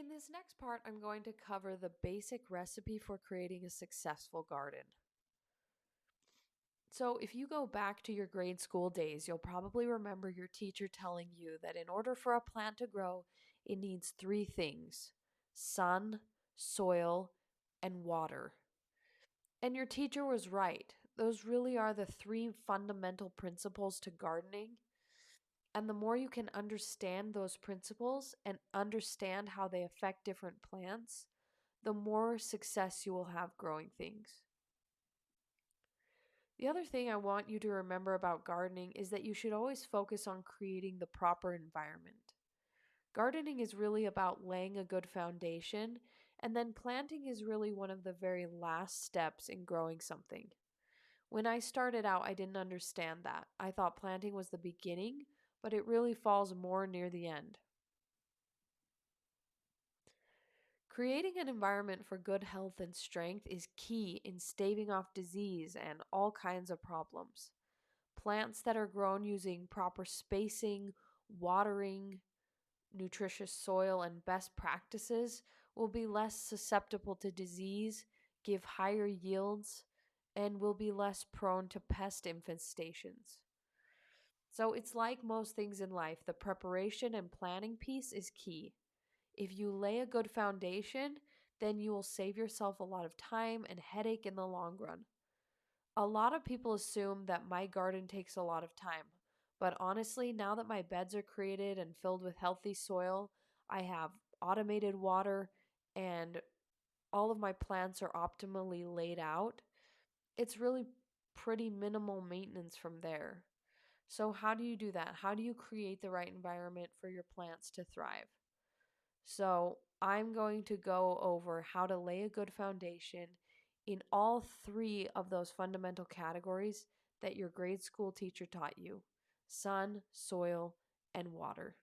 In this next part, I'm going to cover the basic recipe for creating a successful garden. So, if you go back to your grade school days, you'll probably remember your teacher telling you that in order for a plant to grow, it needs three things: sun, soil, and water. And your teacher was right. Those really are the three fundamental principles to gardening. And the more you can understand those principles and understand how they affect different plants, the more success you will have growing things. The other thing I want you to remember about gardening is that you should always focus on creating the proper environment. Gardening is really about laying a good foundation, and then planting is really one of the very last steps in growing something. When I started out, I didn't understand that. I thought planting was the beginning, but it really falls more near the end. Creating an environment for good health and strength is key in staving off disease and all kinds of problems. Plants that are grown using proper spacing, watering, nutritious soil, and best practices will be less susceptible to disease, give higher yields, and will be less prone to pest infestations. So it's like most things in life, the preparation and planning piece is key. If you lay a good foundation, then you will save yourself a lot of time and headache in the long run. A lot of people assume that my garden takes a lot of time, but honestly, now that my beds are created and filled with healthy soil, I have automated water, and all of my plants are optimally laid out, it's really pretty minimal maintenance from there. So, how do you do that? How do you create the right environment for your plants to thrive? So, I'm going to go over how to lay a good foundation in all three of those fundamental categories that your grade school teacher taught you: sun, soil, and water.